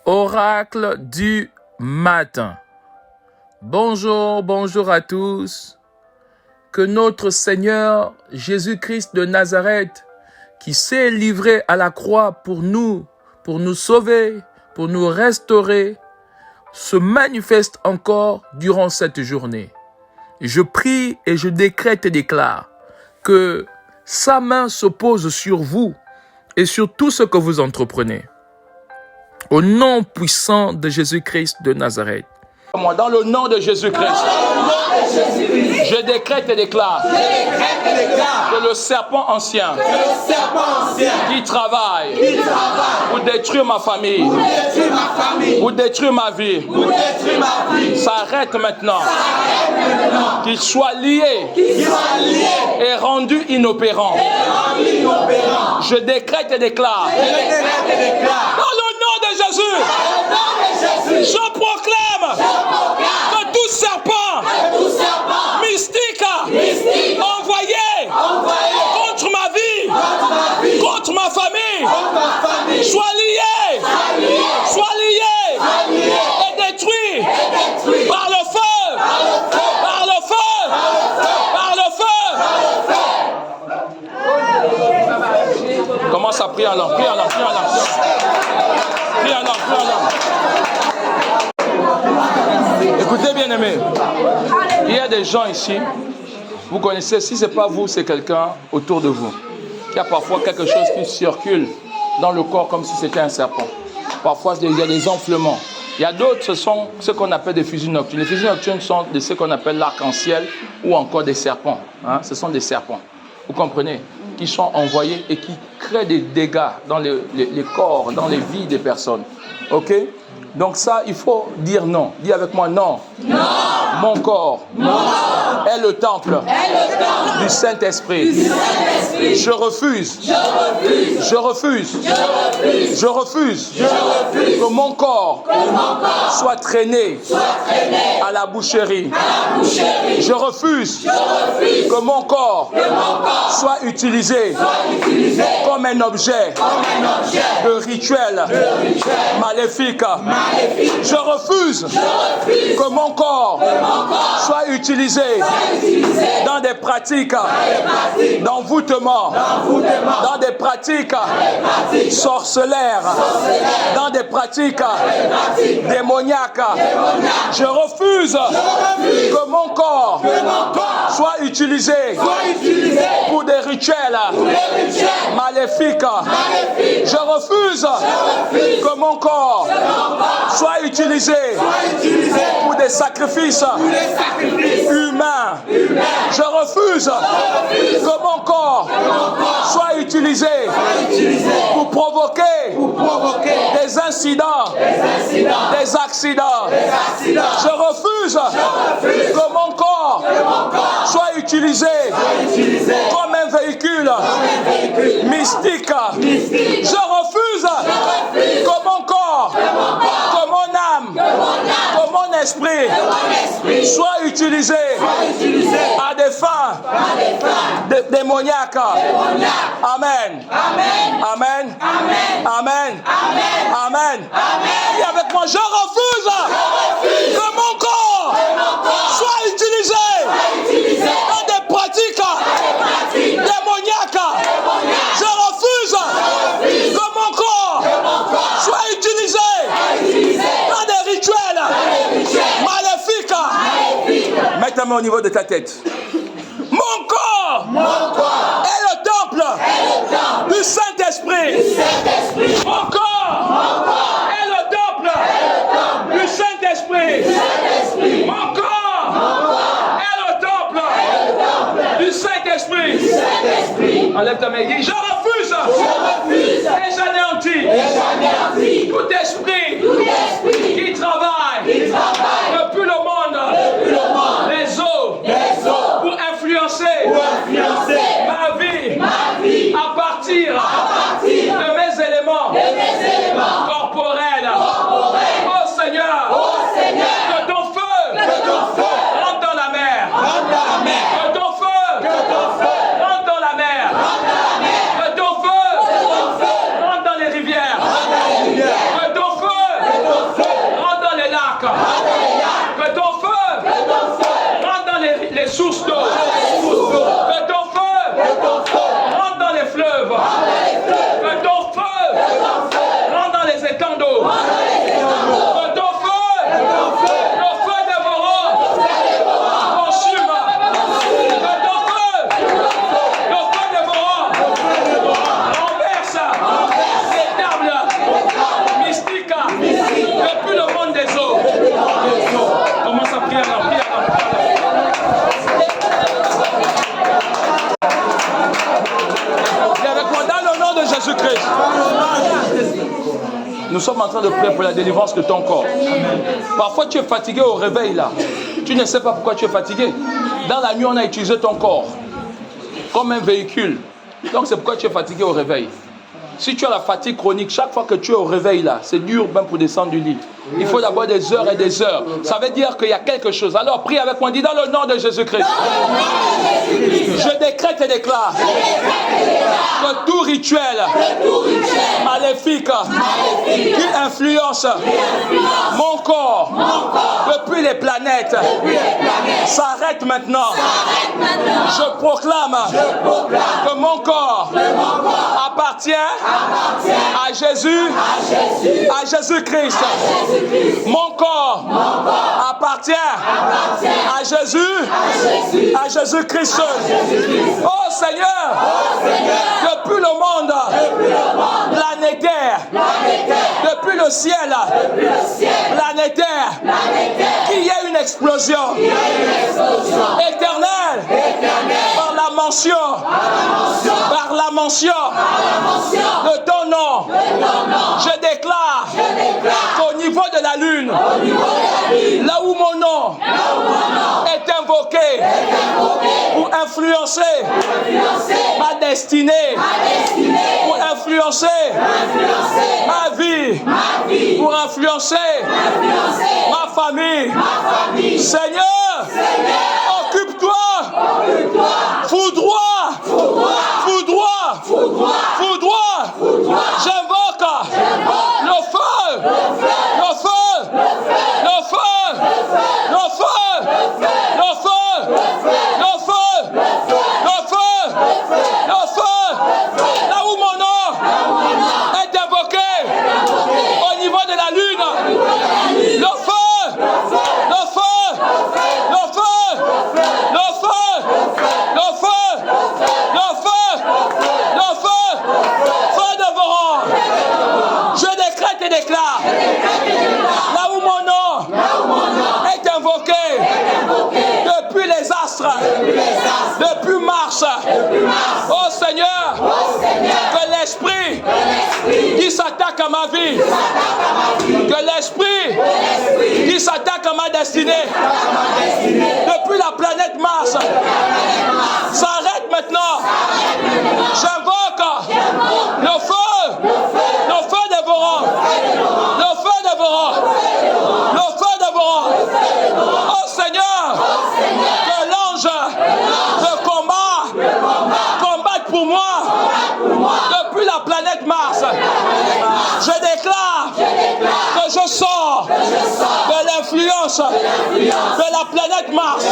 Oracle du matin. Bonjour, bonjour à tous. Que notre Seigneur Jésus-Christ de Nazareth, qui s'est livré à la croix pour nous sauver, pour nous restaurer, se manifeste encore durant cette journée. Je prie et je décrète et déclare que sa main se pose sur vous et sur tout ce que vous entreprenez. Au nom puissant de Jésus-Christ de Nazareth. Dans le nom de Jésus-Christ, je décrète et déclare que le serpent ancien qui travaille pour détruire ma famille, pour détruire ma vie, s'arrête maintenant. Qu'il soit lié et rendu inopérant. Je décrète et déclare dans le nom de Jésus, je proclame que tout serpent mystique envoyé contre ma vie, contre ma famille, soit lié et détruit par le feu, par le feu, par le feu. Commence à prier en langue, prie en langue, prie en langue. Prie en langue, prie en langue. Écoutez bien aimés, il y a des gens ici, vous connaissez, si ce n'est pas vous, c'est quelqu'un autour de vous, qui a parfois quelque chose qui circule dans le corps comme si c'était un serpent. Parfois, il y a des enflements. Il y a d'autres, ce sont ce qu'on appelle des fusions nocturnes. Les fusions nocturnes sont de ce qu'on appelle l'arc-en-ciel ou encore des serpents. Hein? Ce sont des serpents, vous comprenez, qui sont envoyés et qui créent des dégâts dans les corps, dans les vies des personnes. Ok? Donc ça, il faut dire non. Dis avec moi non. Non. Mon corps est le temple du Saint-Esprit. Je refuse que mon corps soit traîné à la boucherie. Je refuse que mon corps soit utilisé comme un objet de rituel maléfique. Je refuse que mon corps soit utilisé dans des pratiques d'envoûtement, dans des pratiques sorcellaires, dans des pratiques démoniaques. Je refuse que mon corps soit utilisé pour des rituels maléfiques. Je refuse que mon corps soit utilisé pour des sacrifices humains. Je refuse que mon corps soit utilisé pour provoquer des incidents, des accidents. Je refuse que mon corps soit utilisé comme un véhicule mystique. Je refuse que mon corps, que mon âme, que mon esprit soit utilisé à des fins démoniaques. Amen. Amen. Amen. Amen. Et avec moi, je refuse que mon corps soit utilisé dans des pratiques démoniaques. Je refuse que mon corps soit utilisé dans des rituels maléfiques. Mets-toi au niveau de ta tête. Mon corps est le temple du Saint-Esprit. Mon corps est le temple du Saint-Esprit. Mon corps est le temple du Saint-Esprit. Enlève ta main et dis, je refuse et j'anéantis tout esprit qui travaille depuis le monde, les eaux, pour influencer ma vie à partir de mes éléments corporels. Oh Seigneur, que ton feu rentre dans la mer. Que ton feu rentre dans la mer. Que sommes en train de prier pour la délivrance de ton corps. Parfois, tu es fatigué au réveil là. Tu ne sais pas pourquoi tu es fatigué. Dans la nuit, on a utilisé ton corps comme un véhicule. Donc, c'est pourquoi tu es fatigué au réveil. Si tu as la fatigue chronique, chaque fois que tu es au réveil là, c'est dur même pour descendre du lit. Il faut d'abord des heures et des heures. Ça veut dire qu'il y a quelque chose. Alors prie avec moi, dis dans le nom de Jésus-Christ. Je décrète et déclare que tout rituel maléfique qui influence mon corps depuis les planètes s'arrête maintenant. Je proclame que mon corps appartient à Jésus, à Jésus-Christ. Mon corps appartient à Jésus, à Jésus-Christ. Oh Seigneur, depuis le monde planétaire, depuis le ciel planétaire, qu'il y ait une explosion éternelle par la mention de ton nom. Je déclare qu'au niveau de la lune, là où mon nom est invoqué pour influencer ma destinée, pour influencer ma vie, pour influencer ma famille. Seigneur, occupe-toi, foudroie. J'invoque le feu, là où mon nom est invoqué au niveau de la lune, le feu. Déclare, là où mon nom est invoqué depuis les astres, depuis Mars. Oh Seigneur, que l'esprit qui s'attaque à ma vie, que l'esprit qui s'attaque à ma destinée depuis la planète Mars s'arrête maintenant. J'invoque le feu dévorant. Oh Seigneur, que l'ange de combat combatte pour moi depuis la planète Mars. Je déclare que je sors de l'influence de la planète Mars.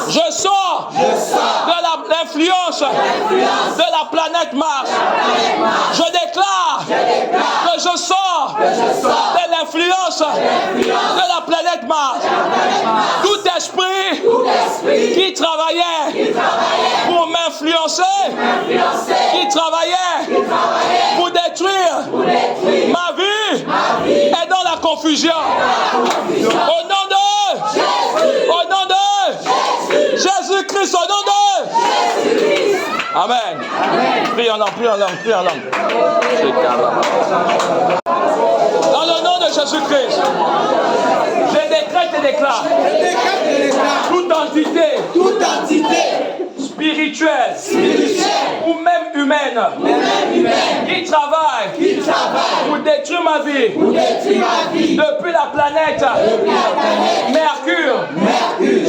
Je sors de l'influence de la planète Mars. Je déclare que je sors de l'influence de la planète Mars. Tout esprit qui travaillait pour m'influencer, qui travaillait pour détruire ma vie, est dans la confusion. Au nom de Jésus-Christ, au nom de Amen. Prie en langue. Dans le nom de Jésus-Christ, je décrète et déclare toute entité spirituelle ou même humaine qui travaille pour détruire ma vie depuis la planète Mercure,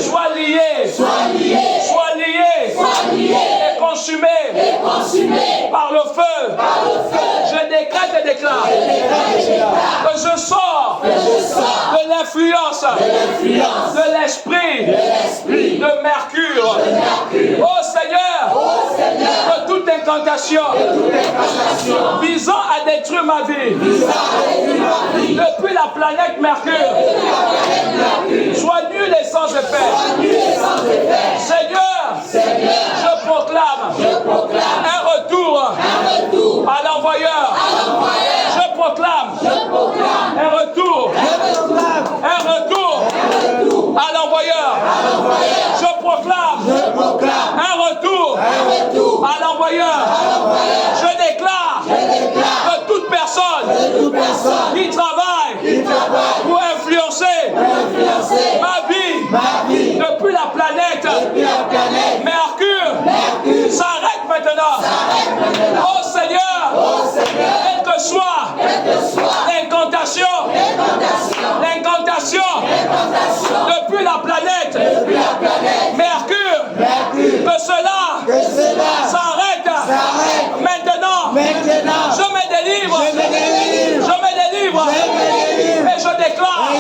soit liée et consumée par le feu. Je décrète et déclare que je sors de l'influence de l'esprit de Mercure. Oh Seigneur, que toute incantation visant à détruire ma vie depuis la planète Mercure soit nulle et sans effet. Seigneur, je proclame un retour à l'envoyeur. Je proclame un retour à l'envoyeur. Je proclame un retour à l'envoyeur. Je déclare que toute personne qui travaille pour influencer ma vie depuis la planète Mercure s'arrête maintenant. Oh Seigneur, quelle que soit l'incantation depuis la planète Mercure, que cela s'arrête maintenant. Je me délivre et je déclare